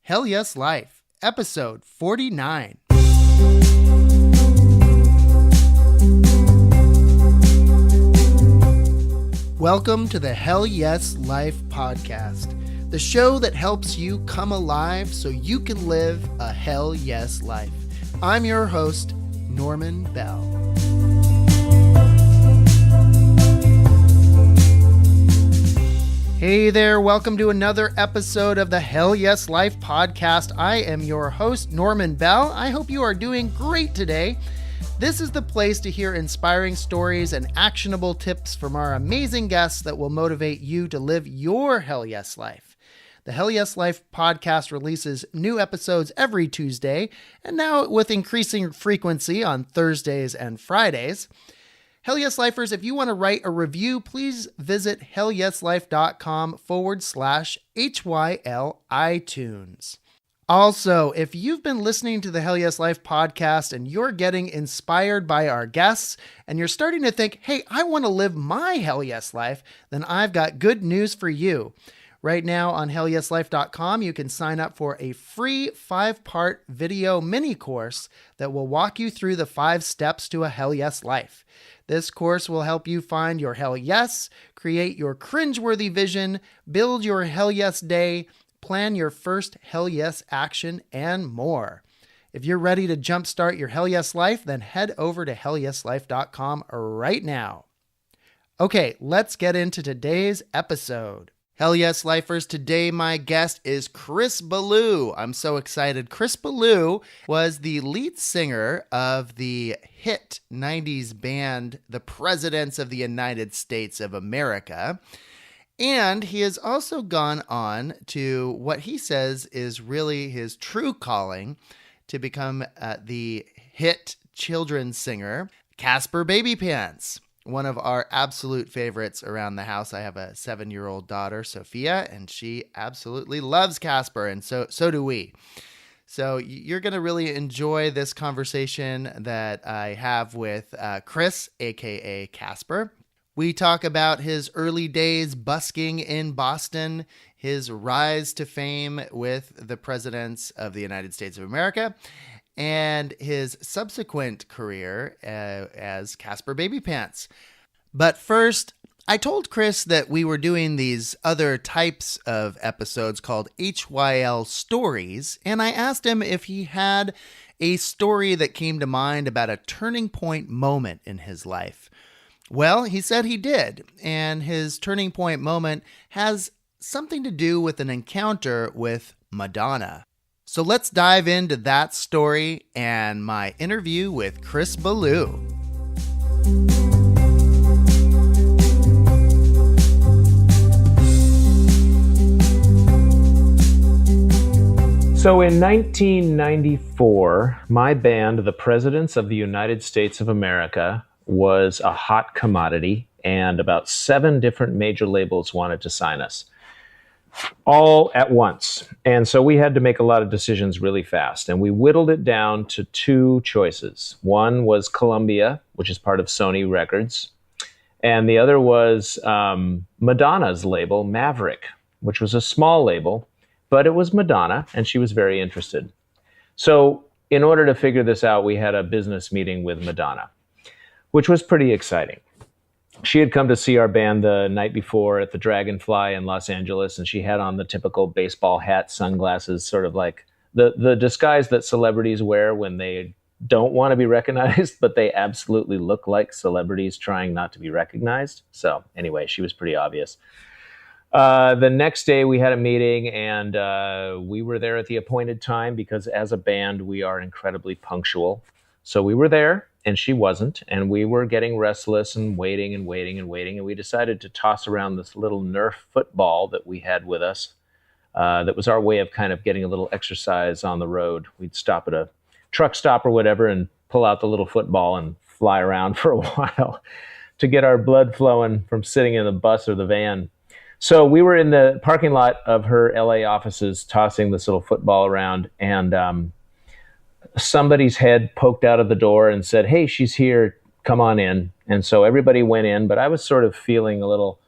Hell Yes Life, episode 49. Welcome to the Hell Yes Life podcast, the show that helps you come alive so you can live a Hell Yes life. I'm your host, Norman Bell. Hey there, welcome to another episode of the Hell Yes Life podcast. I am your host, Norman Bell. I hope you are doing great today. This is the place to hear inspiring stories and actionable tips from our amazing guests that will motivate you to live your Hell Yes Life. The Hell Yes Life podcast releases new episodes every Tuesday, and now with increasing frequency on Thursdays and Fridays. Hell Yes Lifers, if you want to write a review, please visit hellyeslife.com/HYL iTunes. Also, if you've been listening to the Hell Yes Life podcast and you're getting inspired by our guests and you're starting to think, hey, I want to live my Hell Yes Life, then I've got good news for you. Right now on hellyeslife.com, you can sign up for a free 5-part video mini course that will walk you through the 5 steps to a Hell Yes Life. This course will help you find your Hell Yes, create your cringeworthy vision, build your Hell Yes day, plan your first Hell Yes action, and more. If you're ready to jumpstart your Hell Yes life, then head over to hellyeslife.com right now. Okay, let's get into today's episode. Hell Yes Lifers, today my guest is Chris Ballew. I'm so excited. Chris Ballew was the lead singer of the hit 90s band, The Presidents of the United States of America. And he has also gone on to what he says is really his true calling to become the hit children's singer, Caspar Babypants. One of our absolute favorites around the house. I have a 7-year-old daughter, Sophia, and she absolutely loves Caspar, and so do we. So you're going to really enjoy this conversation that I have with Chris, aka Caspar. We talk about his early days busking in Boston, his rise to fame with the Presidents of the United States of America, and his subsequent career as Caspar Babypants. But first, I told Chris that we were doing these other types of episodes called HYL stories, and I asked him if he had a story that came to mind about a turning point moment in his life. Well, he said he did, and his turning point moment has something to do with an encounter with Madonna. So let's dive into that story and my interview with Chris Ballew. So in 1994, my band, The Presidents of the United States of America, was a hot commodity, and about 7 different major labels wanted to sign us, all at once. And so we had to make a lot of decisions really fast, and we whittled it down to 2 choices. One was Columbia, which is part of Sony Records, and the other was Madonna's label, Maverick, which was a small label, but it was Madonna, and she was very interested. So in order to figure this out, we had a business meeting with Madonna, which was pretty exciting. She had come to see our band the night before at the Dragonfly in Los Angeles, and she had on the typical baseball hat, sunglasses, sort of like the disguise that celebrities wear when they don't want to be recognized, but they absolutely look like celebrities trying not to be recognized. So anyway, she was pretty obvious. The next day we had a meeting, and we were there at the appointed time because as a band, we are incredibly punctual. So we were there, and she wasn't, and we were getting restless and waiting, and we decided to toss around this little Nerf football that we had with us. That was our way of kind of getting a little exercise on the road. We'd stop at a truck stop or whatever and pull out the little football and fly around for a while to get our blood flowing from sitting in the bus or the van. So we were in the parking lot of her LA offices tossing this little football around, and somebody's head poked out of the door and said, "Hey, she's here, come on in." And so everybody went in, but I was sort of feeling a little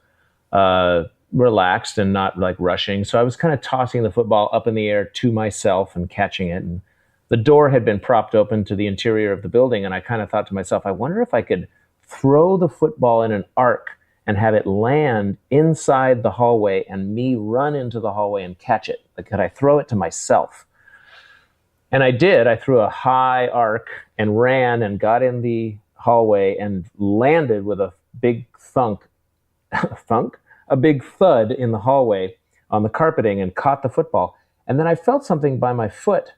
relaxed and not like rushing. So I was kind of tossing the football up in the air to myself and catching it. And the door had been propped open to the interior of the building. And I kind of thought to myself, I wonder if I could throw the football in an arc and have it land inside the hallway and me run into the hallway and catch it. Like, could I throw it to myself? And I did. I threw a high arc and ran and got in the hallway and landed with a big a big thud in the hallway on the carpeting and caught the football. And then I felt something by my foot.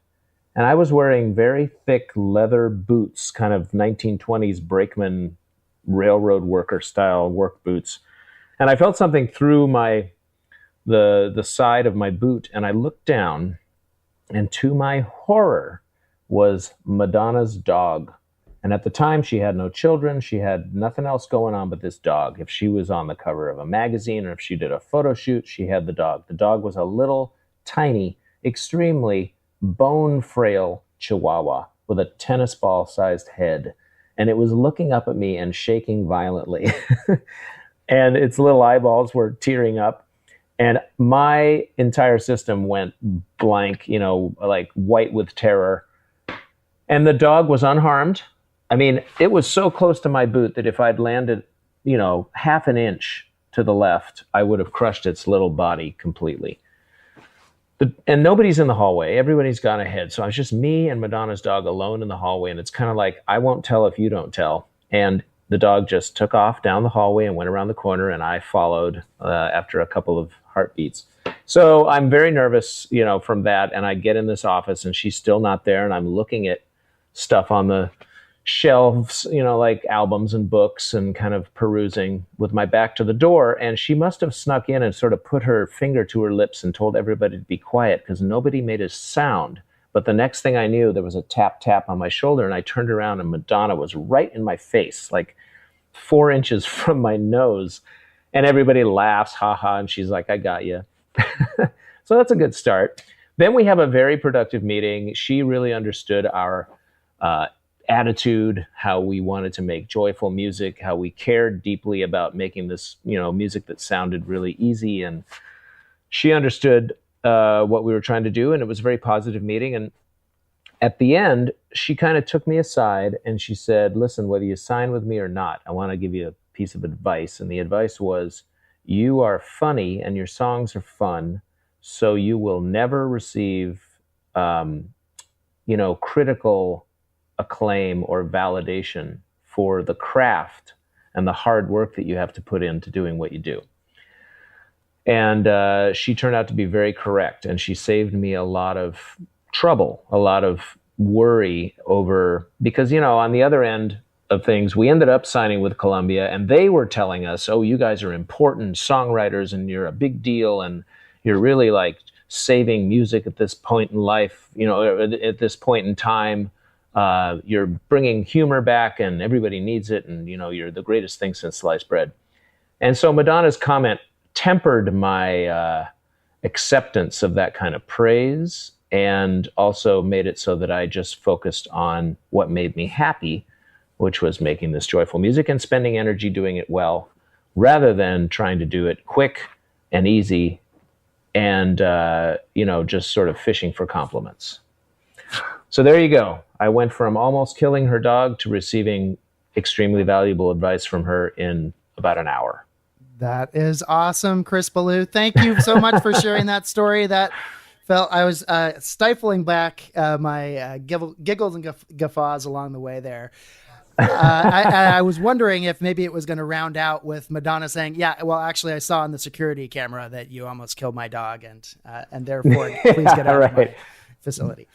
And I was wearing very thick leather boots, kind of 1920s brakeman railroad worker style work boots. And I felt something through the side of my boot. And I looked down, and to my horror was Madonna's dog. And at the time, she had no children. She had nothing else going on but this dog. If she was on the cover of a magazine or if she did a photo shoot, she had the dog. The dog was a little, tiny, extremely bone-frail chihuahua with a tennis ball-sized head. And it was looking up at me and shaking violently. And its little eyeballs were tearing up. And my entire system went blank, like white with terror. And the dog was unharmed. I mean, it was so close to my boot that if I'd landed, half an inch to the left, I would have crushed its little body completely. And nobody's in the hallway. Everybody's gone ahead. So it's just me and Madonna's dog alone in the hallway. And it's kind of like, I won't tell if you don't tell. And the dog just took off down the hallway and went around the corner. And I followed after a couple of heartbeats. So I'm very nervous, from that. And I get in this office and she's still not there. And I'm looking at stuff on the shelves, like albums and books, and kind of perusing with my back to the door. And she must have snuck in and sort of put her finger to her lips and told everybody to be quiet because nobody made a sound. But the next thing I knew, there was a tap, tap on my shoulder, and I turned around and Madonna was right in my face, like 4 inches from my nose. And everybody laughs, ha ha, and she's like, I got you. So that's a good start. Then we have a very productive meeting. She really understood our attitude, how we wanted to make joyful music, how we cared deeply about making this, music that sounded really easy. And she understood what we were trying to do. And it was a very positive meeting. And at the end, she kind of took me aside and she said, listen, whether you sign with me or not, I want to give you a piece of advice. And the advice was, you are funny and your songs are fun, so you will never receive, critical acclaim or validation for the craft and the hard work that you have to put into doing what you do. And she turned out to be very correct. And she saved me a lot of trouble, a lot of worry over, because, on the other end of things, we ended up signing with Columbia and they were telling us, oh, you guys are important songwriters and you're a big deal and you're really like saving music at this point in life, at this point in time. You're bringing humor back and everybody needs it. And, you're the greatest thing since sliced bread. And so Madonna's comment tempered my acceptance of that kind of praise and also made it so that I just focused on what made me happy, which was making this joyful music and spending energy doing it well, rather than trying to do it quick and easy and, just sort of fishing for compliments. So there you go. I went from almost killing her dog to receiving extremely valuable advice from her in about an hour. That is awesome, Chris Ballew. Thank you so much for sharing that story. That I was stifling back my giggles and guffaws along the way there. I was wondering if maybe it was going to round out with Madonna saying, yeah, well, actually, I saw on the security camera that you almost killed my dog and therefore please get out of my facility.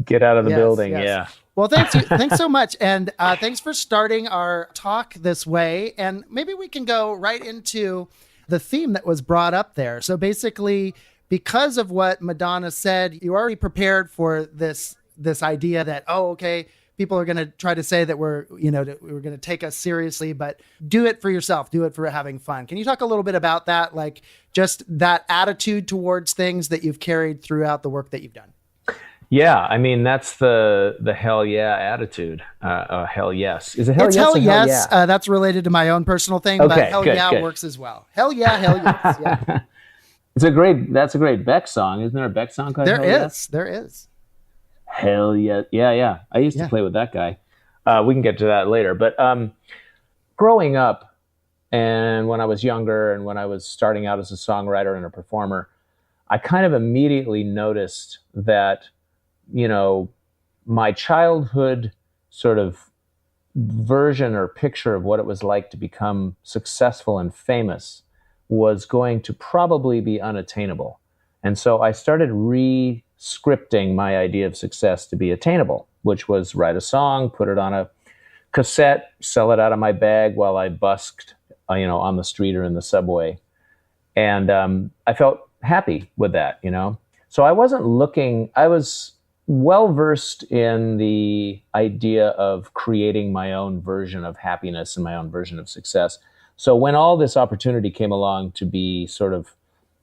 Get out of the building. Yes. Yeah. Well, thanks so much. And thanks for starting our talk this way. And maybe we can go right into the theme that was brought up there. So basically, because of what Madonna said, you already prepared for this idea that, people are going to try to say that we're going to take us seriously, but do it for yourself. Do it for having fun. Can you talk a little bit about that? Like just that attitude towards things that you've carried throughout the work that you've done? Yeah, I mean that's the hell yeah attitude. Hell yes. Is it hell It's yes hell or hell yes. yeah? That's related to my own personal thing, but Okay, hell good, yeah good. works as well. Hell yeah, hell yes. Yeah. That's a great Beck song. Isn't there a Beck song called There Hell Yes? is. There is. Hell yeah. Yeah, yeah. I used to Yeah. play with that guy. We can get to that later. But growing up and when I was younger and when I was starting out as a songwriter and a performer, I kind of immediately noticed that, you know, my childhood sort of version or picture of what it was like to become successful and famous was going to probably be unattainable. And so I started re-scripting my idea of success to be attainable, which was write a song, put it on a cassette, sell it out of my bag while I busked, on the street or in the subway. And I felt happy with that, So I wasn't looking, I was well versed in the idea of creating my own version of happiness and my own version of success. So when all this opportunity came along to be sort of,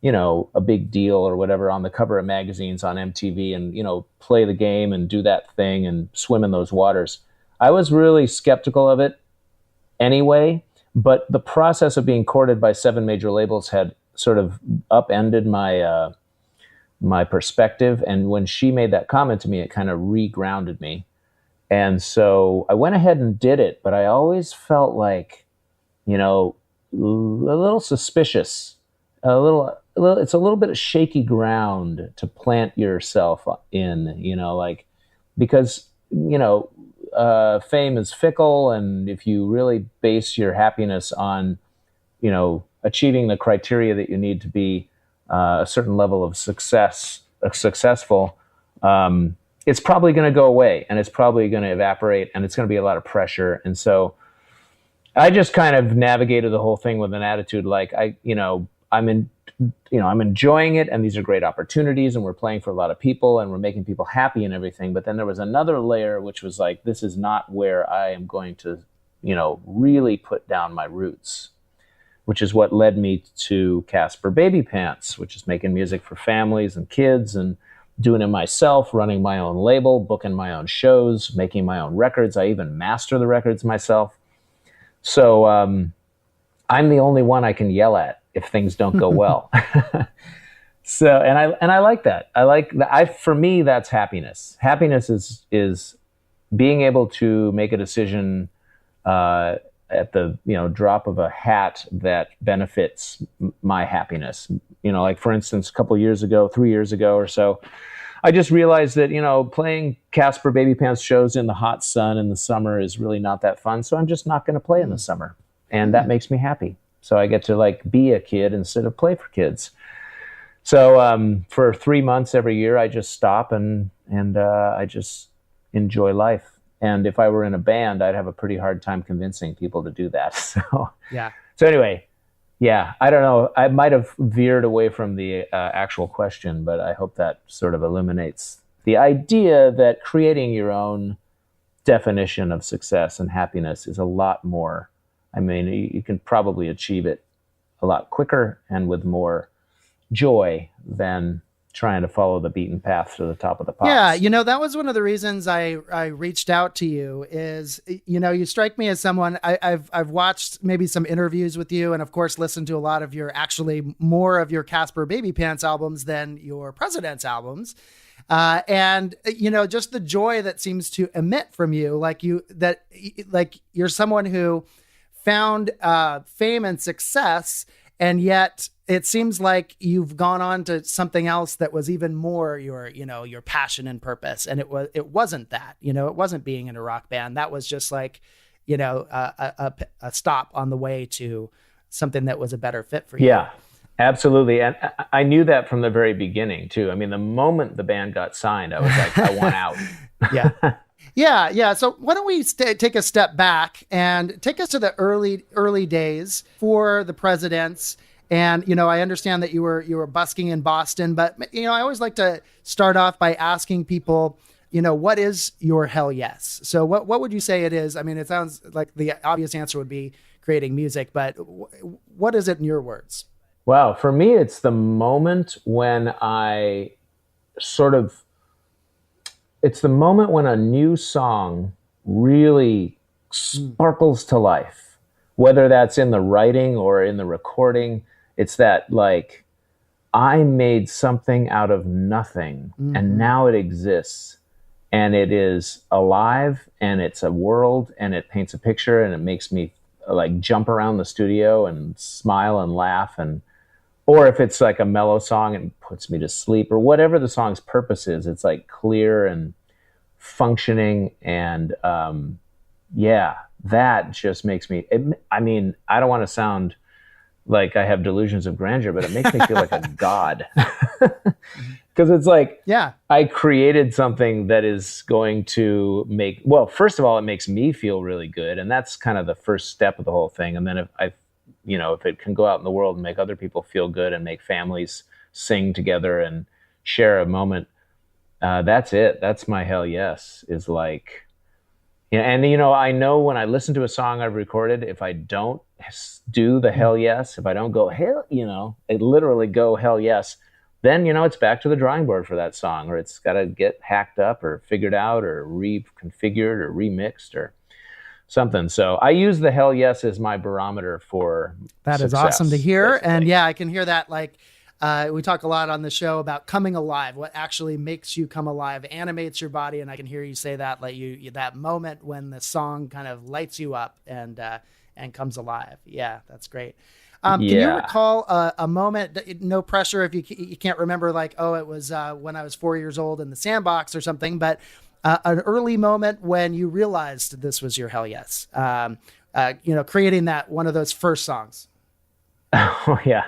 a big deal or whatever on the cover of magazines on MTV and, play the game and do that thing and swim in those waters, I was really skeptical of it anyway. But the process of being courted by 7 major labels had sort of upended my perspective. And when she made that comment to me, it kind of regrounded me. And so I went ahead and did it, but I always felt like, a little suspicious, it's a little bit of shaky ground to plant yourself in, because, fame is fickle. And if you really base your happiness on, achieving the criteria that you need to be a certain level of successful, it's probably going to go away and it's probably going to evaporate and it's going to be a lot of pressure. And so I just kind of navigated the whole thing with an attitude like I'm enjoying it and these are great opportunities and we're playing for a lot of people and we're making people happy and everything. But then there was another layer, which was like, this is not where I am going to, really put down my roots, which is what led me to Caspar Babypants, which is making music for families and kids and doing it myself, running my own label, booking my own shows, making my own records. I even master the records myself. So I'm the only one I can yell at if things don't go well. So, and I like that. For me, that's happiness. Happiness is being able to make a decision at the drop of a hat that benefits my happiness. Like for instance, 3 years ago or so, I just realized that playing Caspar Babypants shows in the hot sun in the summer is really not that fun. So I'm just not going to play in the summer, and that makes me happy. So I get to be a kid instead of play for kids. So for 3 months every year, I just stop and I just enjoy life. And if I were in a band, I'd have a pretty hard time convincing people to do that. So Yeah. So anyway, yeah, I don't know. I might have veered away from the actual question, but I hope that sort of illuminates the idea that creating your own definition of success and happiness is a lot more. I mean, you can probably achieve it a lot quicker and with more joy than trying to follow the beaten path to the top of the pops. Yeah, that was one of the reasons I reached out to you is, you strike me as someone, I've watched maybe some interviews with you and of course listened to a lot of more of your Caspar Babypants albums than your President's albums. And just the joy that seems to emit from you, like you're someone who found fame and success, and yet it seems like you've gone on to something else that was even more your passion and purpose. And it wasn't that, it wasn't being in a rock band. That was just like, a stop on the way to something that was a better fit for you. Yeah, absolutely. And I knew that from the very beginning too. I mean, the moment the band got signed, I was like, I want out. Yeah. Yeah. So why don't we take a step back and take us to the early days for the Presidents. And, I understand that you were busking in Boston, but, I always like to start off by asking people, what is your hell yes? So what would you say it is? I mean, it sounds like the obvious answer would be creating music, but what is it in your words? Wow. For me, it's the moment when I sort of it's the moment when a new song really sparkles to life, whether that's in the writing or in the recording. It's that, like, I made something out of nothing, and now it exists, and it is alive, and it's a world, and it paints a picture, and it makes me like jump around the studio and smile and laugh. And or if it's like a mellow song and puts me to sleep, or whatever the song's purpose is, it's like clear and functioning. And yeah, that just makes me, I mean, I don't want to sound like I have delusions of grandeur, but it makes me feel like a god. Because it's like, Yeah. I created something that is going to make, well, first of all, it makes me feel really good. And that's kind of the first step of the whole thing. And then if it can go out in the world and make other people feel good and make families sing together and share a moment, that's it. That's my hell yes, is like, yeah. And, I know when I listen to a song I've recorded, if I don't do the hell yes, if I don't go hell, it literally go hell yes, then, it's back to the drawing board for that song, or it's got to get hacked up or figured out or reconfigured or remixed or something. So I use the hell yes as my barometer for that success, is awesome to hear. basically. And yeah, I can hear that. Like, we talk a lot on the show about coming alive, what actually makes you come alive, animates your body. And I can hear you say that, like that moment when the song kind of lights you up and comes alive. Yeah, that's great. Can you recall a moment, no pressure if you can't remember, like, oh, it was when I was 4 years old in the sandbox or something, but an early moment when you realized this was your hell yes, creating that one of those first songs? Oh, yeah.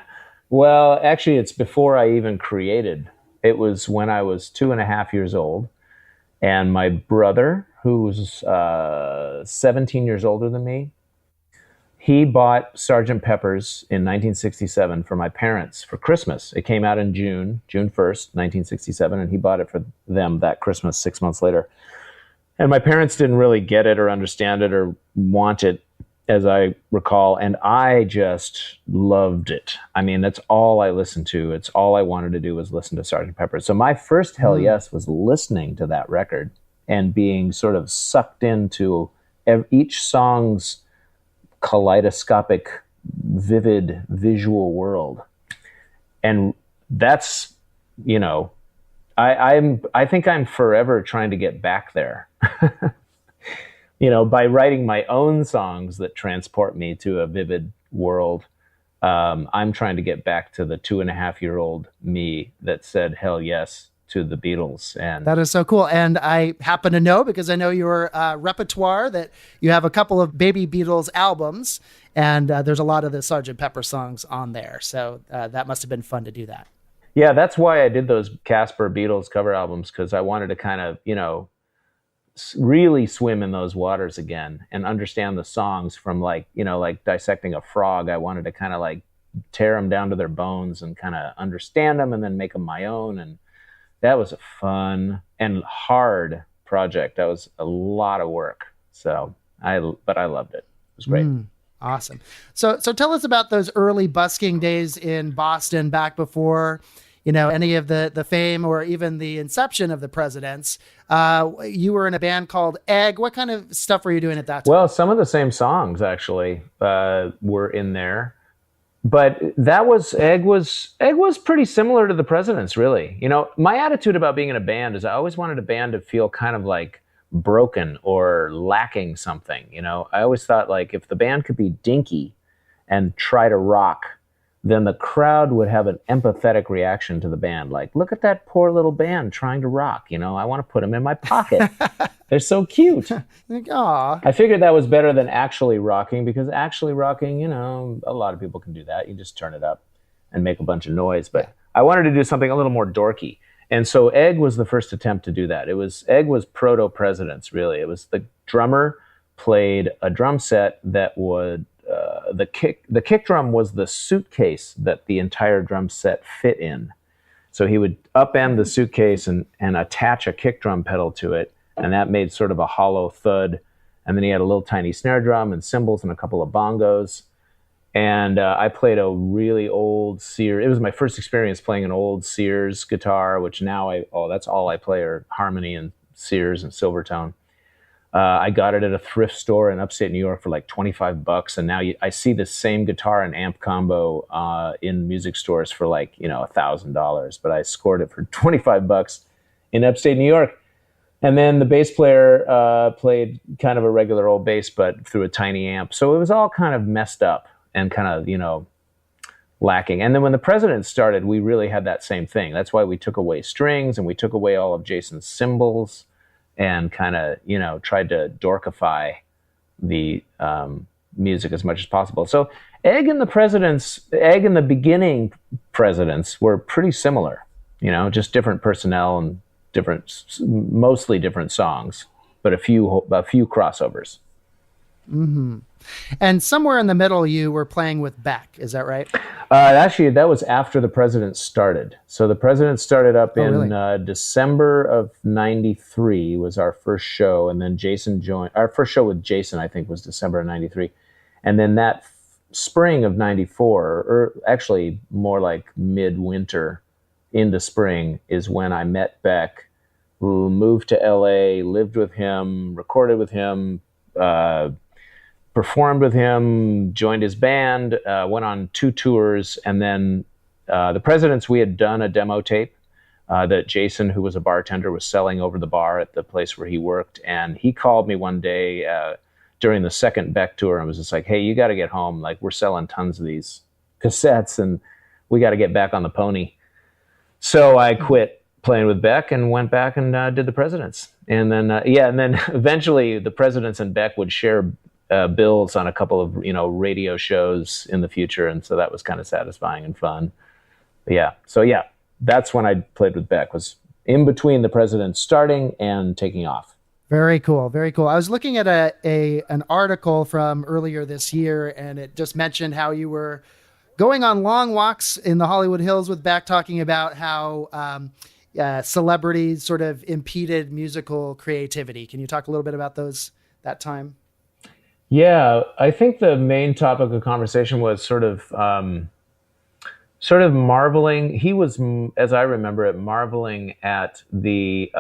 Well, actually, it's before I even created. It was when I was 2.5 years old, and my brother, who was 17 years older than me, he bought Sgt. Pepper's in 1967 for my parents for Christmas. It came out in June 1st, 1967, and he bought it for them that Christmas 6 months later. And my parents didn't really get it or understand it or want it, as I recall, and I just loved it. I mean, that's all I listened to. It's all I wanted to do was listen to Sgt. Pepper. So my first hell yes was listening to that record and being sort of sucked into each song's kaleidoscopic, vivid visual world. And that's, I think I'm forever trying to get back there. By writing my own songs that transport me to a vivid world, I'm trying to get back to the 2.5-year-old me that said hell yes to the Beatles. And that is so cool. And I happen to know, because I know your repertoire, that you have a couple of baby Beatles albums, and there's a lot of the Sgt. Pepper songs on there. So that must have been fun to do that. Yeah, that's why I did those Caspar Beatles cover albums, because I wanted to kind of, really swim in those waters again and understand the songs from like dissecting a frog. I wanted to kind of like tear them down to their bones and kind of understand them and then make them my own. And that was a fun and hard project. That was a lot of work. But I loved it. It was great. Awesome. So tell us about those early busking days in Boston back before, any of the fame or even the inception of the Presidents. You were in a band called Egg. What kind of stuff were you doing at that time? Well, some of the same songs actually were in there. But Egg was pretty similar to the Presidents, really. My attitude about being in a band is I always wanted a band to feel kind of like broken or lacking something. I always thought, like, if the band could be dinky and try to rock, then the crowd would have an empathetic reaction to the band. Like, look at that poor little band trying to rock. I want to put them in my pocket. They're so cute. Aw. I figured that was better than actually rocking, because actually rocking, a lot of people can do that. You just turn it up and make a bunch of noise. But I wanted to do something a little more dorky. And so Egg was the first attempt to do that. Egg was proto-Presidents, really. It was the drummer played a drum set that would, the kick drum was the suitcase that the entire drum set fit in. So he would upend the suitcase and attach a kick drum pedal to it, and that made sort of a hollow thud. And then he had a little tiny snare drum and cymbals and a couple of bongos. And I played a really old Sears. It was my first experience playing an old Sears guitar, which now that's all I play are harmony and Sears and Silvertone. I got it at a thrift store in upstate New York for like $25, and now I see the same guitar and amp combo in music stores for like $1,000. But I scored it for $25 in upstate New York. And then the bass player played kind of a regular old bass, but through a tiny amp. So it was all kind of messed up and kind of lacking. And then when the Presidents started, we really had that same thing. That's why we took away strings and we took away all of Jason's cymbals, and kind of, tried to dorkify the music as much as possible. So Egg and the beginning Presidents were pretty similar, just different personnel and mostly different songs, but a few crossovers. Mm-hmm. And somewhere in the middle, you were playing with Beck. Is that right? Actually, that was after the Presidents started. So the Presidents started up in December of '93 was our first show, and then Jason joined. Our first show with Jason, I think, was December of '93, and then that spring of '94, or actually more like midwinter into spring, is when I met Beck, who moved to LA, lived with him, recorded with him, performed with him, joined his band, went on 2 tours, and then the Presidents, we had done a demo tape that Jason, who was a bartender, was selling over the bar at the place where he worked, and he called me one day during the second Beck tour and was just like, hey, you got to get home. Like, we're selling tons of these cassettes, and we got to get back on the pony. So I quit playing with Beck and went back and did the Presidents. And then, and then eventually the Presidents and Beck would share bills on a couple of radio shows in the future, and so that was kind of satisfying and fun. But that's when I played with Beck, was in between the Presidents starting and taking off. Very cool, very cool. I was looking at an article from earlier this year, and it just mentioned how you were going on long walks in the Hollywood Hills with Beck, talking about how celebrities sort of impeded musical creativity. Can you talk a little bit about that time? Yeah, I think the main topic of conversation was sort of marveling. He was, as I remember it, marveling at the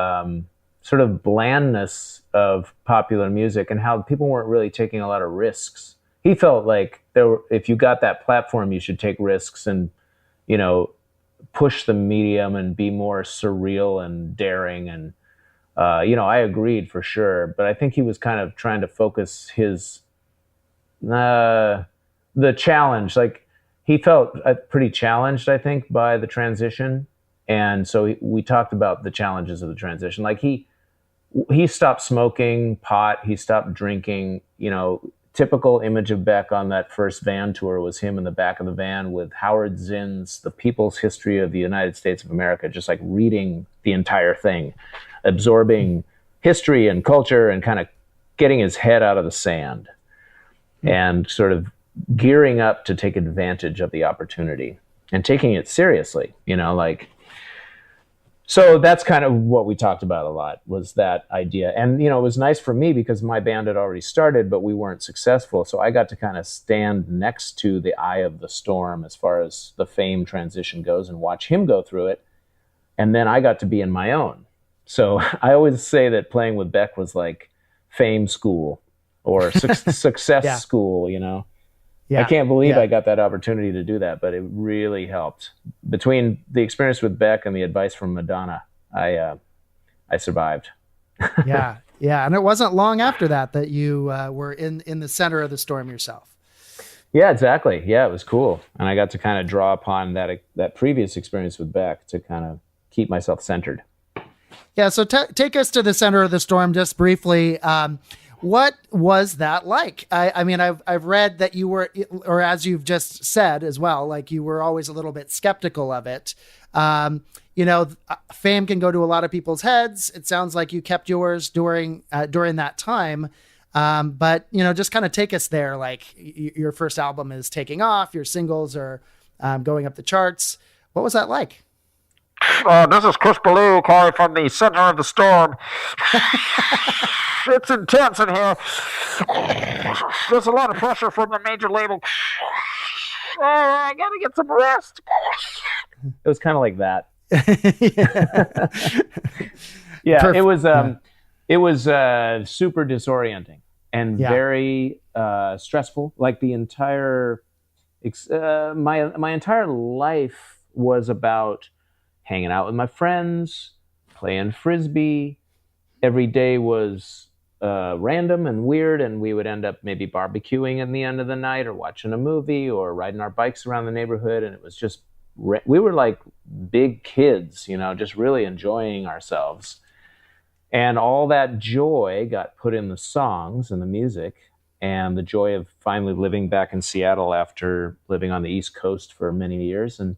sort of blandness of popular music and how people weren't really taking a lot of risks. He felt like if you got that platform, you should take risks and, push the medium and be more surreal and daring. And I agreed for sure, but I think he was kind of trying to focus the challenge. Like, he felt pretty challenged, I think, by the transition. And so we talked about the challenges of the transition. Like, he stopped smoking pot. He stopped drinking. Typical image of Beck on that first van tour was him in the back of the van with Howard Zinn's The People's History of the United States of America, just like reading the entire thing, absorbing history and culture and kind of getting his head out of the sand and sort of gearing up to take advantage of the opportunity and taking it seriously, so that's kind of what we talked about a lot, was that idea. And, it was nice for me because my band had already started, but we weren't successful. So I got to kind of stand next to the eye of the storm as far as the Fame transition goes and watch him go through it. And then I got to be in my own. So I always say that playing with Beck was like Fame school or success school, Yeah, I can't believe I got that opportunity to do that, but it really helped. Between the experience with Beck and the advice from Madonna, I survived. Yeah, and it wasn't long after that you were in the center of the storm yourself. Yeah, exactly. Yeah, it was cool, and I got to kind of draw upon that previous experience with Beck to kind of keep myself centered. Yeah, so take us to the center of the storm just briefly. What was that like? I mean, I've read that you were, or as you've just said as well, like you were always a little bit skeptical of it. Fame can go to a lot of people's heads. It sounds like you kept yours during that time. But just kind of take us there. Like your first album is taking off. Your singles are going up the charts. What was that like? This is Chris Ballew calling from the center of the storm. It's intense in here. There's a lot of pressure from the major label. I gotta get some rest. It was kind of like that. Yeah, Perf- it was super disorienting and very stressful. Like the entire my entire life was about hanging out with my friends, playing frisbee. Every day was random and weird, and we would end up maybe barbecuing in the end of the night, or watching a movie, or riding our bikes around the neighborhood. And it was just we were like big kids, just really enjoying ourselves. And all that joy got put in the songs and the music, and the joy of finally living back in Seattle after living on the East Coast for many years. And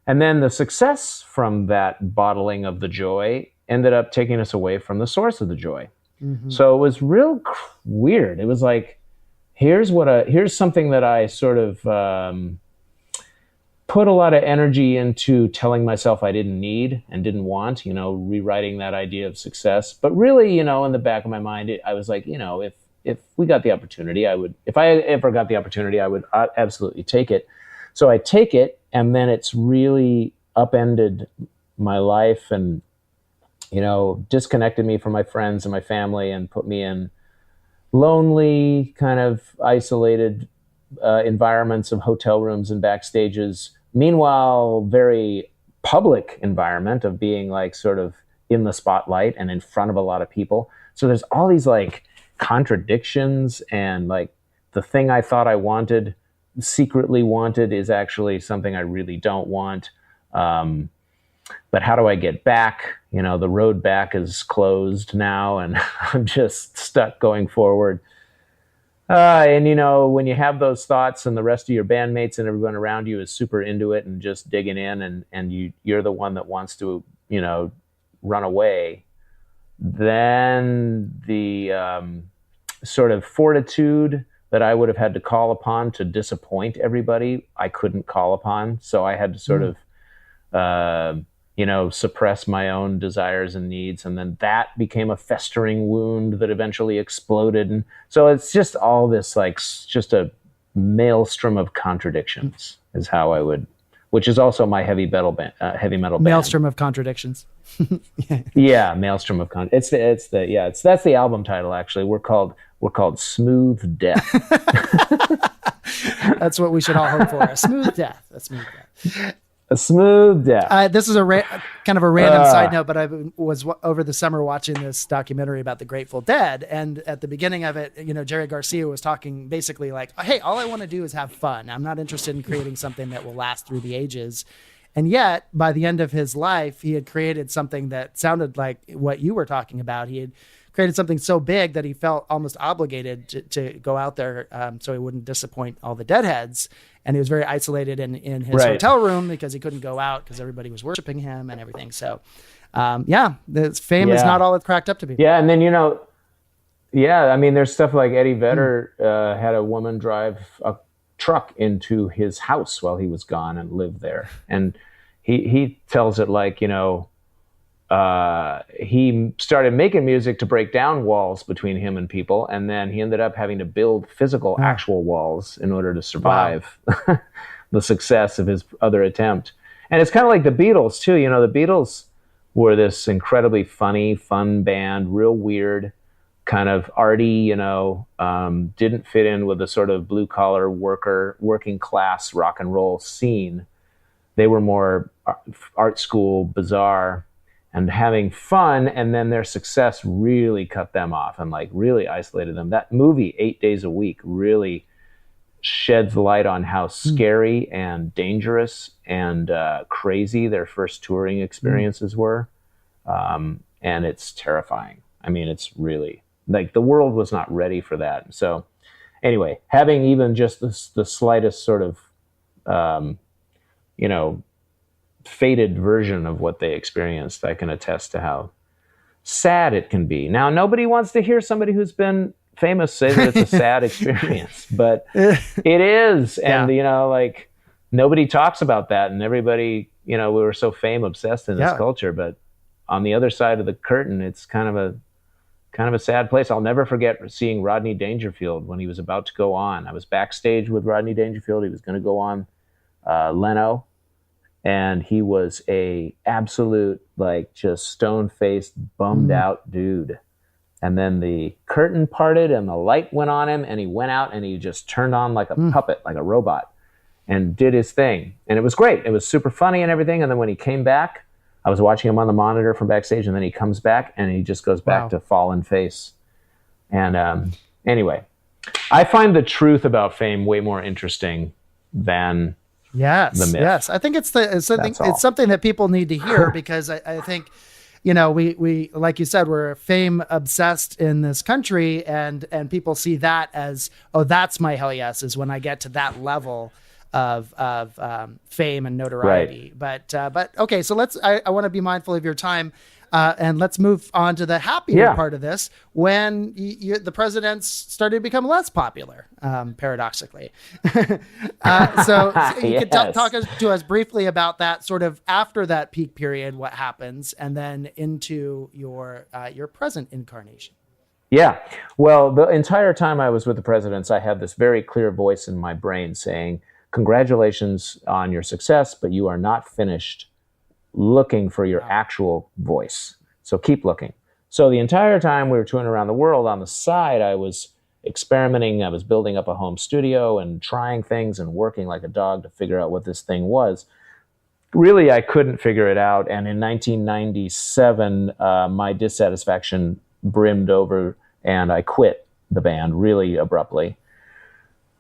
then the success from that bottling of the joy ended up taking us away from the source of the joy. Mm-hmm. So it was real weird. It was like, here's something that I sort of put a lot of energy into telling myself I didn't need and didn't want, rewriting that idea of success. But really, in the back of my mind, I was like, if we got the opportunity, if I ever got the opportunity, I would absolutely take it. So I take it, and then it's really upended my life and, disconnected me from my friends and my family, and put me in lonely, kind of isolated environments of hotel rooms and backstages. Meanwhile, very public environment of being like sort of in the spotlight and in front of a lot of people. So there's all these like contradictions, and like the thing I thought I secretly wanted is actually something I really don't want. But how do I get back? The road back is closed now, and I'm just stuck going forward. And when you have those thoughts, and the rest of your bandmates and everyone around you is super into it and just digging in, and you're the one that wants to, run away, then the sort of fortitude that I would have had to call upon to disappoint everybody, I couldn't call upon. So I had to sort of, suppress my own desires and needs. And then that became a festering wound that eventually exploded. And so it's just all this, like, just a maelstrom of contradictions is how I would, which is also my heavy metal band. Maelstrom of contradictions. Yeah, maelstrom of contradictions. That's the album title. Actually, we're called Smooth Death. That's what we should all hope for. A smooth death. A smooth death. This is kind of a random side note, but I was over the summer watching this documentary about the Grateful Dead. And at the beginning of it, Jerry Garcia was talking basically like, hey, all I want to do is have fun. I'm not interested in creating something that will last through the ages. And yet, by the end of his life, he had created something that sounded like what you were talking about. He had created something so big that he felt almost obligated to go out there so he wouldn't disappoint all the Deadheads. And he was very isolated in his hotel room because he couldn't go out because everybody was worshiping him and everything. So, the fame is not all it's cracked up to be. Yeah, and then, there's stuff like Eddie Vedder had a woman drive a truck into his house while he was gone and lived there. And he tells it like, he started making music to break down walls between him and people, and then he ended up having to build physical, actual walls in order to survive the success of his other attempt. And it's kind of like the Beatles too. The Beatles were this incredibly funny, fun band, real weird, kind of arty, didn't fit in with the sort of blue collar working class rock and roll scene. They were more art school, bizarre, and having fun, and then their success really cut them off and like really isolated them. That movie, 8 Days a Week, really sheds light on how scary and dangerous and crazy their first touring experiences were. And it's terrifying. I mean, it's really, like, the world was not ready for that. So anyway, having even just the slightest sort of, faded version of what they experienced, I can attest to how sad it can be. Now, nobody wants to hear somebody who's been famous say that it's a sad experience, but it is. And, nobody talks about that. And everybody, we were so fame obsessed in this culture, but on the other side of the curtain, it's kind of a sad place. I'll never forget seeing Rodney Dangerfield when he was about to go on. I was backstage with Rodney Dangerfield. He was going to go on Leno. and he was a absolute, like, just stone-faced, bummed out dude. And then the curtain parted and the light went on him, and he went out and he just turned on like a puppet, like a robot, and did his thing. And it was great. It was super funny and everything. And then when he came back, I was watching him on the monitor from backstage, and then he comes back and he just goes back to fallen face. And anyway, I find the truth about fame way more interesting than the myth. Yes. I think it's something that people need to hear, because I think, you know, we like you said, we're fame obsessed in this country, and people see that as, oh, that's my hell yes, is when I get to that level of fame and notoriety. Right. But okay, so I want to be mindful of your time, and let's move on to the happier part of this, when the presidents started to become less popular, paradoxically. So you could talk to us briefly about that, sort of after that peak period, what happens, and then into your present incarnation. Yeah. Well, the entire time I was with the presidents, I had this very clear voice in my brain saying, congratulations on your success, but you are not finished looking for your actual voice. So keep looking. So the entire time we were touring around the world, on the side, I was experimenting. I was building up a home studio and trying things and working like a dog to figure out what this thing was. Really, I couldn't figure it out. And in 1997, my dissatisfaction brimmed over, and I quit the band really abruptly.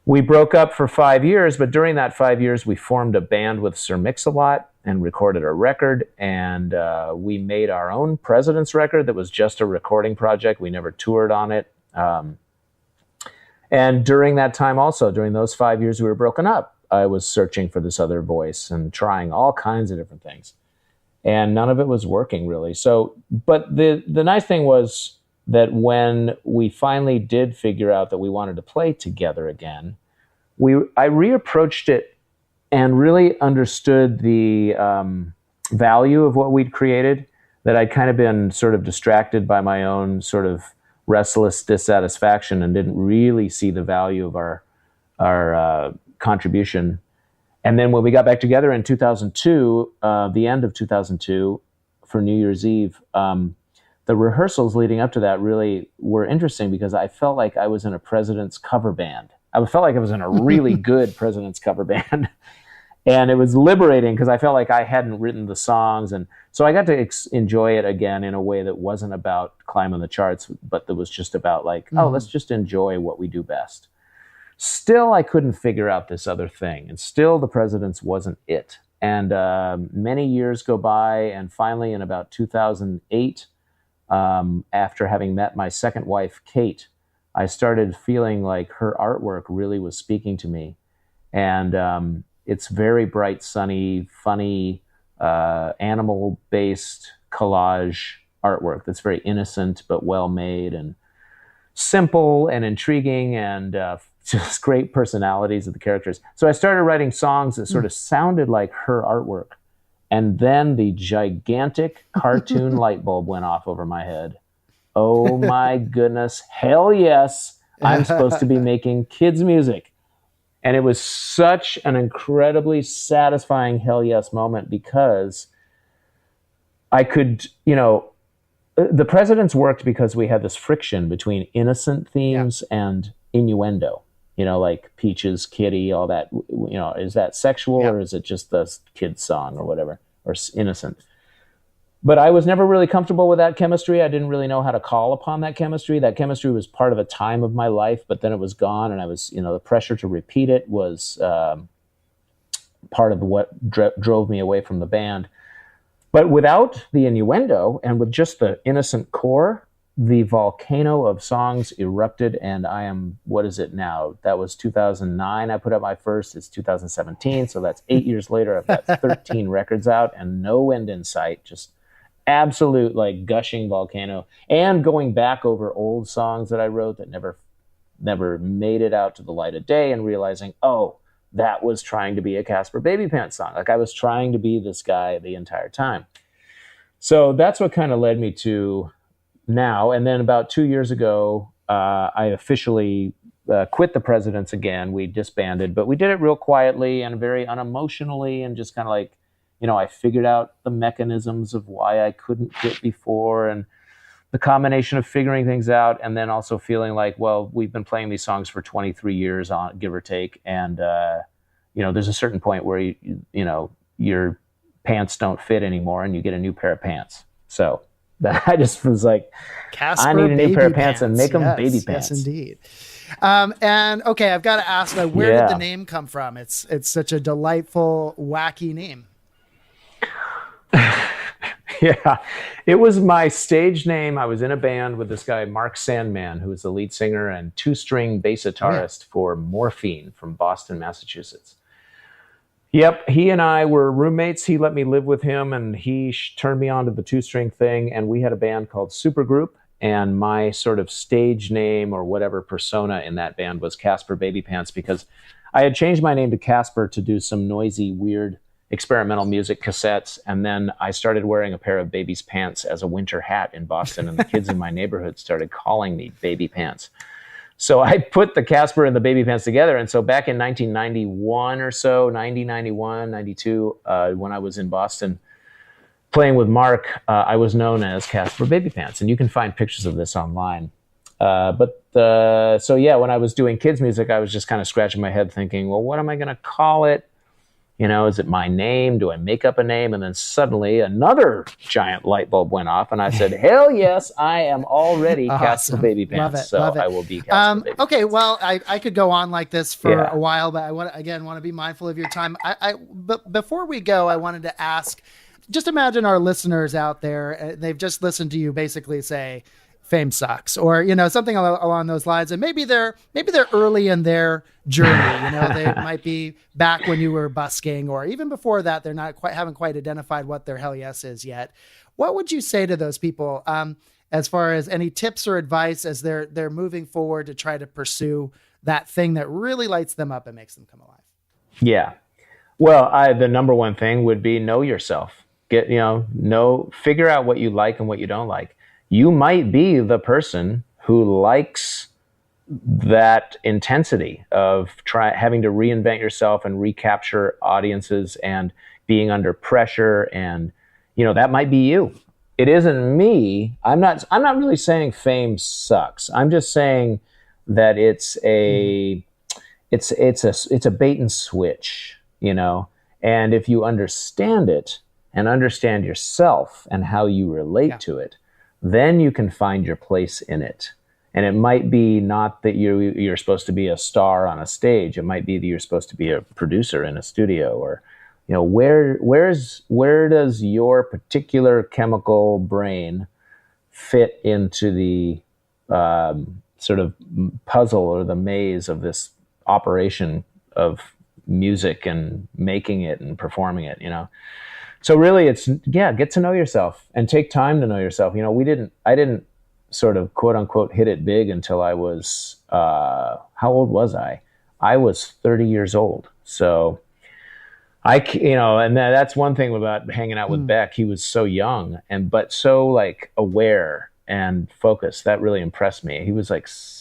We broke up for 5 years, but during that 5 years, we formed a band with Sir Mix-a-Lot and recorded a record, and we made our own President's record that was just a recording project. We never toured on it. And during that time also, during those 5 years we were broken up, I was searching for this other voice and trying all kinds of different things. And none of it was working really. So, but the nice thing was that when we finally did figure out that we wanted to play together again, I reapproached it and really understood the value of what we'd created, that I'd kind of been sort of distracted by my own sort of restless dissatisfaction and didn't really see the value of our contribution. And then when we got back together in 2002, the end of 2002, for New Year's Eve, the rehearsals leading up to that really were interesting, because I felt like I was in a President's cover band. I felt like I was in a really good President's cover band. And it was liberating, because I felt like I hadn't written the songs. And so I got to enjoy it again in a way that wasn't about climbing the charts, but that was just about like, oh, let's just enjoy what we do best. Still, I couldn't figure out this other thing. And still, the Presidents wasn't it. And many years go by, and finally in about 2008, after having met my second wife, Kate, I started feeling like her artwork really was speaking to me. And it's very bright, sunny, funny, animal-based collage artwork that's very innocent but well-made and simple and intriguing, and just great personalities of the characters. So I started writing songs that sort of sounded like her artwork. And then the gigantic cartoon light bulb went off over my head. Oh my goodness, hell yes, I'm supposed to be making kids' music. And it was such an incredibly satisfying hell yes moment, because I could, the Presidents worked because we had this friction between innocent themes and innuendo, like Peaches, Kitty, all that, is that sexual or is it just the kid's song or whatever, or innocent? But I was never really comfortable with that chemistry. I didn't really know how to call upon that chemistry. That chemistry was part of a time of my life, but then it was gone. And I was, the pressure to repeat it was part of what drove me away from the band. But without the innuendo and with just the innocent core, the volcano of songs erupted, and I am, what is it now? That was 2009. I put out my first. It's 2017. So that's 8 years later. I've got 13 records out and no end in sight. Just absolute like gushing volcano, and going back over old songs that I wrote that never made it out to the light of day, and realizing, oh, that was trying to be a Caspar Babypants song. Like I was trying to be this guy the entire time. So that's what kind of led me to now. And then about 2 years ago, I officially quit the Presidents again. We disbanded, but we did it real quietly and very unemotionally, and just kind of like, I figured out the mechanisms of why I couldn't get before, and the combination of figuring things out and then also feeling like, well, we've been playing these songs for 23 years on, give or take. And, there's a certain point where, your pants don't fit anymore and you get a new pair of pants. So I just was like, Caspar, I need a new pair of pants and make them baby pants. Yes, indeed. And okay, I've got to ask, where did the name come from? It's such a delightful, wacky name. Yeah, it was my stage name. I was in a band with this guy, Mark Sandman, who was the lead singer and two-string bass guitarist for Morphine from Boston, Massachusetts. Yep, he and I were roommates. He let me live with him, and he turned me on to the two-string thing, and we had a band called Supergroup, and my sort of stage name or whatever persona in that band was Caspar Babypants, because I had changed my name to Caspar to do some noisy, weird experimental music cassettes, and then I started wearing a pair of baby's pants as a winter hat in Boston, and the kids in my neighborhood started calling me Baby Pants. So I put the Caspar and the Baby Pants together, and so back in 1991 or so, 91, 92, when I was in Boston playing with Mark, I was known as Caspar Baby Pants, and you can find pictures of this online. So yeah, when I was doing kids music, I was just kind of scratching my head thinking, well, what am I going to call it? Is it my name? Do I make up a name? And then suddenly another giant light bulb went off, and I said, hell yes, I am already Caspar Baby Pants. Love it. I will be Caspar Baby Okay, Pants. well, I could go on like this for a while, but I want to be mindful of your time. But before we go, I wanted to ask, just imagine our listeners out there, they've just listened to you basically say, fame sucks, or something along those lines, and maybe they're early in their journey. They might be back when you were busking, or even before that. They're haven't quite identified what their hell yes is yet. What would you say to those people, as far as any tips or advice as they're moving forward to try to pursue that thing that really lights them up and makes them come alive? Yeah, well, the number one thing would be know yourself. Figure out what you like and what you don't like. You might be the person who likes that intensity of having to reinvent yourself and recapture audiences and being under pressure, and that might be you. It isn't me. I'm not really saying fame sucks. I'm just saying that it's a bait and switch, and if you understand it and understand yourself and how you relate to it, then you can find your place in it. And it might be not that you're supposed to be a star on a stage. It might be that you're supposed to be a producer in a studio, or, where does your particular chemical brain fit into the sort of puzzle or the maze of this operation of music and making it and performing it, So really it's, get to know yourself and take time to know yourself. I didn't sort of quote unquote hit it big until I was, how old was I? I was 30 years old. So and that's one thing about hanging out with Beck. He was so young but so like aware and focused. That really impressed me. He was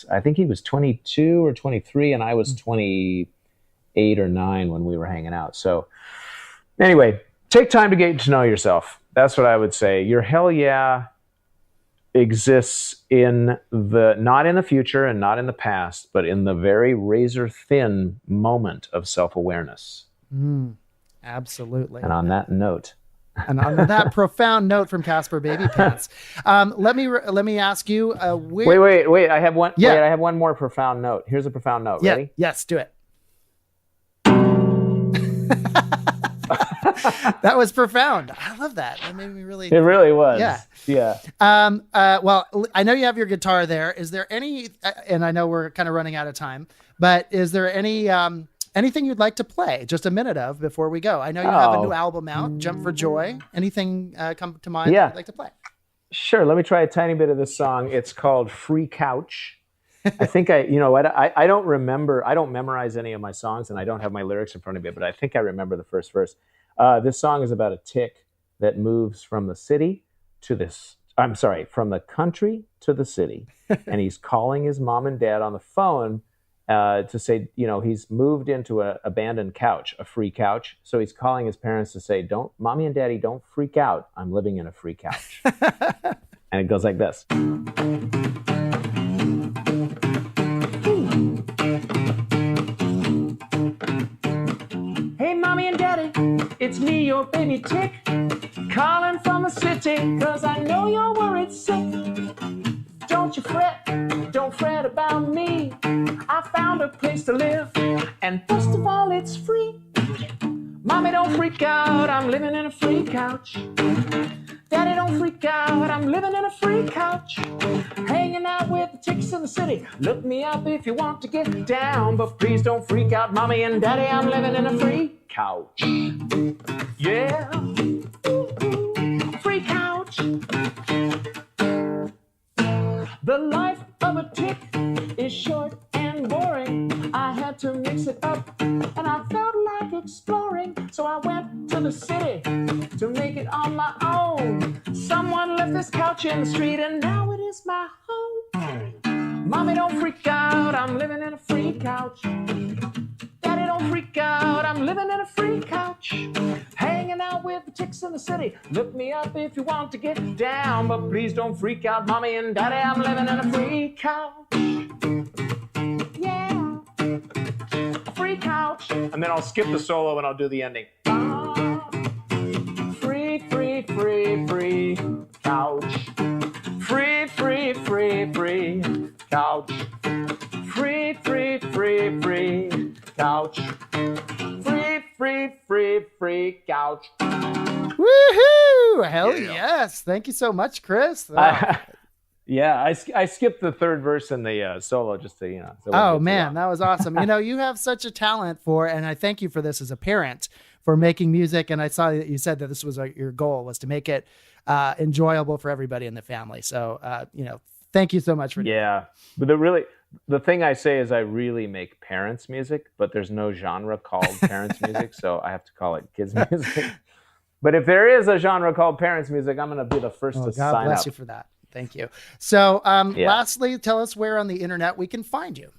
I think he was 22 or 23 and I was 28 or 9 when we were hanging out. So anyway, take time to get to know yourself. That's what I would say. Your hell yeah exists not in the future and not in the past, but in the very razor thin moment of self-awareness. Absolutely. And on that note. And on that profound note from Caspar Babypants, let me ask you. Wait. I have one. Yeah. Wait, I have one more profound note. Here's a profound note. Yeah. Ready? Yes. Do it. That was profound. I love that. That made me really. It really was. Yeah. Yeah. Well, I know you have your guitar there. Is there any? And I know we're kind of running out of time, but is there any? Anything you'd like to play just a minute of before we go? I know you have a new album out, Jump for Joy. Anything come to mind that you'd like to play? Sure. Let me try a tiny bit of this song. It's called Free Couch. I think I don't remember. I don't memorize any of my songs and I don't have my lyrics in front of me, but I think I remember the first verse. This song is about a tick that moves from the country to the city. And he's calling his mom and dad on the phone. to say, he's moved into an abandoned couch, a free couch. So he's calling his parents to say, Mommy and Daddy, don't freak out. I'm living in a free couch. And it goes like this. Hey, Mommy and Daddy, it's me, your baby tick, calling from the city, 'cause I know you're worried sick. Don't you fret, don't fret about me. I found a place to live, and first of all, it's free. Mommy, don't freak out, I'm living in a free couch. Daddy, don't freak out, I'm living in a free couch. Hanging out with the chicks in the city. Look me up if you want to get down, but please don't freak out, Mommy and Daddy, I'm living in a free couch. Yeah, free couch. The life of a tick is short and boring. I had to mix it up, and I felt like exploring. So I went to the city to make it on my own. Someone left this couch in the street, and now it is my home. Mommy, don't freak out, I'm living in a free couch. Daddy, don't freak out, I'm living in a free couch. Hanging out with the chicks in the city. Look me up if you want to get down, but please don't freak out, Mommy and Daddy, I'm living in a free couch. Yeah, a free couch. And then I'll skip the solo and I'll do the ending. Free, free, free, free couch. Free, free, free, free couch. Free, free, free, free couch. Free, free, free, free couch. Woohoo! Hell yes. Thank you so much, Chris. Yeah, I skipped the third verse in the solo just to, So oh, man, that was awesome. You have such a talent and I thank you for this as a parent, for making music. And I saw that you said that this was your goal, was to make it enjoyable for everybody in the family. So, thank you so much for But the thing I say is I really make parents' music, but there's no genre called parents' music, so I have to call it kids' music. But if there is a genre called parents' music, I'm going to be the first to sign up. God bless you for that. Thank you. So lastly, tell us where on the internet we can find you.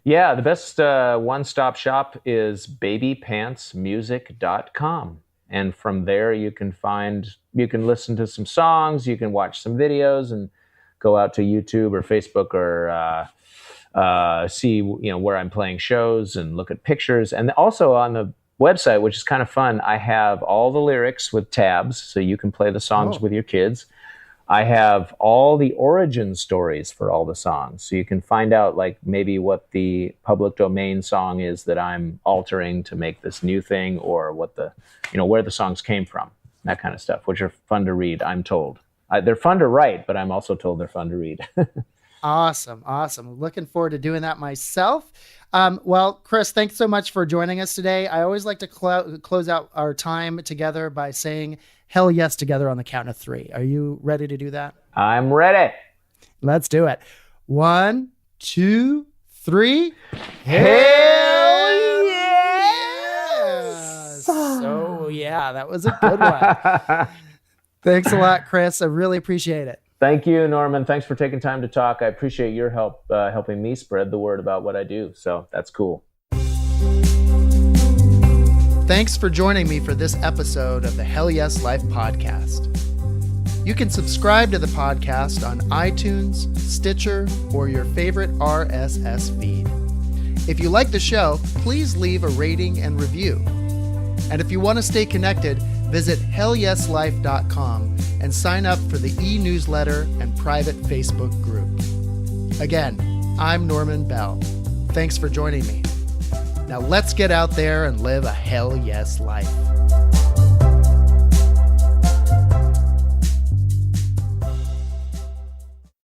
Yeah, the best one-stop shop is babypantsmusic.com. And from there you can listen to some songs, you can watch some videos, and go out to YouTube or Facebook or see where I'm playing shows and look at pictures. And also on the website, which is kind of fun, I have all the lyrics with tabs, so you can play the songs with your kids. I have all the origin stories for all the songs, so you can find out like maybe what the public domain song is that I'm altering to make this new thing, or what where the songs came from, that kind of stuff, which are fun to read, I'm told. They're fun to write, but I'm also told they're fun to read. Awesome. Looking forward to doing that myself. Well, Chris, thanks so much for joining us today. I always like to close out our time together by saying hell yes together on the count of 3. Are you ready to do that? I'm ready. Let's do it. 1, 2, 3. Hell yes! So yeah, that was a good one. Thanks a lot, Chris. I really appreciate it. Thank you, Norman. Thanks for taking time to talk. I appreciate your help helping me spread the word about what I do. So that's cool. Thanks for joining me for this episode of the Hell Yes Life podcast. You can subscribe to the podcast on iTunes, Stitcher, or your favorite RSS feed. If you like the show, please leave a rating and review. And if you want to stay connected, visit hellyeslife.com and sign up for the e-newsletter and private Facebook group. Again, I'm Norman Bell. Thanks for joining me. Now let's get out there and live a hell yes life.